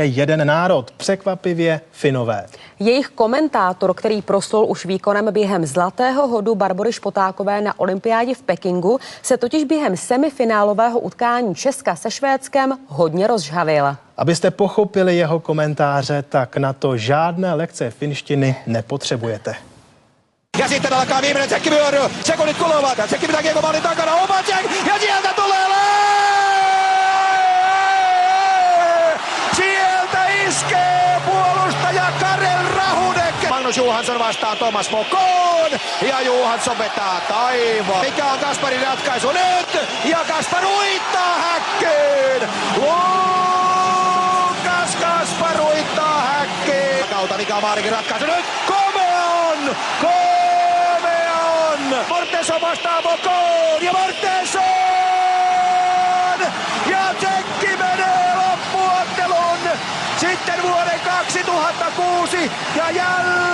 jeden národ, překvapivě Finové. Jejich komentátor, který proslul už výkonem během zlatého hodu Barbory Špotákové na olympiádě v Pekingu, se totiž během semifinálového utkání Česka se Švédskem hodně rozžhavil. Abyste pochopili jeho komentáře, tak na to žádné lekce finštiny nepotřebujete. Ja sitten alkaa viimeinen tsekkivyöry. Sekunnit kuluvat. Tsekki pitää kiekko maalin takana. Oma tsek. Ja sieltä tulee sieltä iskee puolustaja Karel Rahudek. Magnus Johansson vastaa Thomas Mokoon. Ja Johansson vetää taivaan. Mikä on Kasparin ratkaisu nyt? Ja Kaspar uittaa häkkyyn. Lukas Kaspar uittaa häkkyyn. Kautta mikä on Maarikin ratkaisu nyt? Komeon! Mortenson vastaa Mokoon ja Mortenson! Ja tsekki menee loppuottelun! Sitten vuoden 2006 ja jälleen